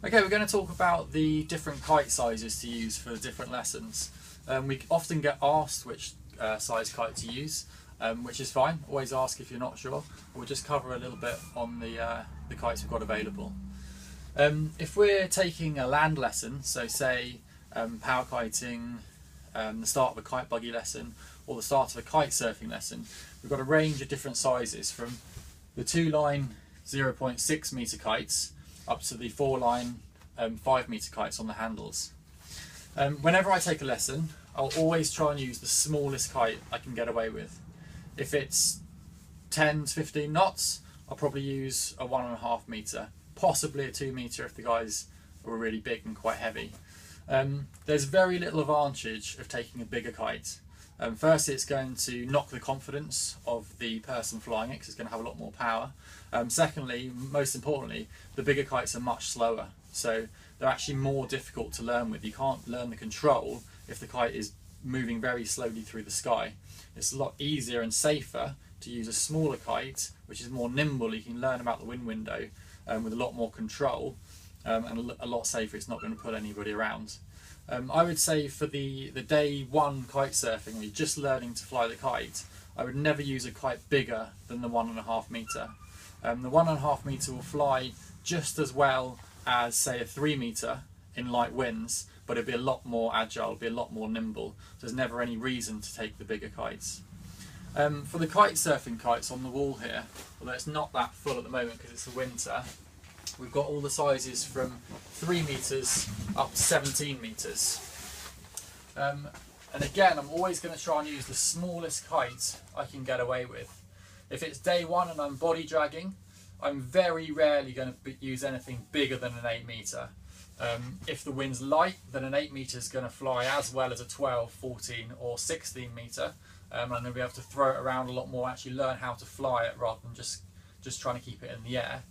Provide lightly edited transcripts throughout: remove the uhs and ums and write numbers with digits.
Okay, we're going to talk about the different kite sizes to use for different lessons. We often get asked which size kite to use, which is fine. Always ask if you're not sure. We'll just cover a little bit on the kites we've got available. If we're taking a land lesson, so say power kiting, the start of a kite buggy lesson, or the start of a kite surfing lesson, we've got a range of different sizes from the 2-line 0.6 metre kites up to the 4-line 5 metre kites on the handles. Whenever I take a lesson, I'll always try and use the smallest kite I can get away with. If it's 10 to 15 knots, I'll probably use a 1.5 metre, possibly a 2 metre if the guys are really big and quite heavy. There's very little advantage of taking a bigger kite. Firstly, it's going to knock the confidence of the person flying it because it's going to have a lot more power. Secondly, most importantly, the bigger kites are much slower, so they're actually more difficult to learn with. You can't learn the control if the kite is moving very slowly through the sky. It's a lot easier and safer to use a smaller kite, which is more nimble. You can learn about the wind window with a lot more control and a lot safer. It's not going to pull anybody around. I would say for the day one kite surfing, when you're just learning to fly the kite, I would never use a kite bigger than the 1.5 metre. The 1.5 metre will fly just as well as say a 3 metre in light winds, but it'll be a lot more agile, it'll be a lot more nimble. So there's never any reason to take the bigger kites. For the kite surfing kites on the wall here, although it's not that full at the moment because it's the winter, we've got all the sizes from 3 metres up to 17 metres. And again, I'm always going to try and use the smallest kite I can get away with. If it's day one and I'm body dragging, I'm very rarely going to use anything bigger than an 8 metre. If the wind's light, then an 8 metre is going to fly as well as a 12, 14 or 16 metre. And I'll be able to throw it around a lot more, actually learn how to fly it rather than just trying to keep it in the air.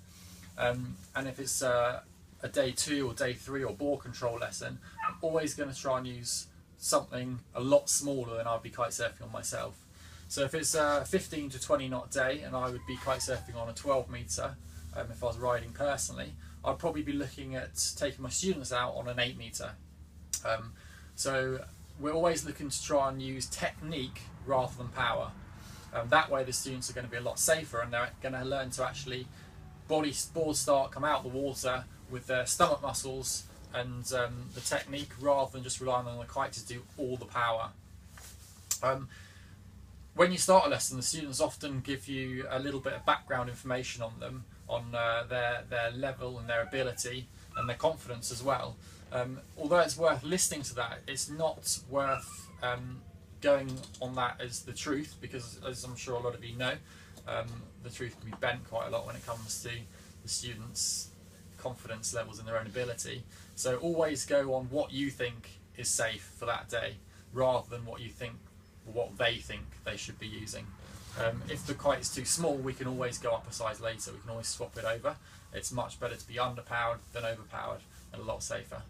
And if it's a day 2 or day 3 or bore control lesson, I'm always going to try and use something a lot smaller than I'd be kite surfing on myself. So if it's a 15 to 20 knot day and I would be kite surfing on a 12 metre, if I was riding personally, I'd probably be looking at taking my students out on an 8 metre. So we're always looking to try and use technique rather than power. That way the students are going to be a lot safer and they're going to learn to actually board start, come out the water with their stomach muscles and the technique rather than just relying on the kite to do all the power. When you start a lesson, the students often give you a little bit of background information on them, on their level and their ability and their confidence as well. Although it's worth listening to that, it's not worth going on that as the truth, because as I'm sure a lot of you know, the truth can be bent quite a lot when it comes to the students' confidence levels in their own ability. So always go on what you think is safe for that day rather than what they think they should be using. If the kite is too small, we can always go up a size later. We can always swap it over. It's much better to be underpowered than overpowered and a lot safer.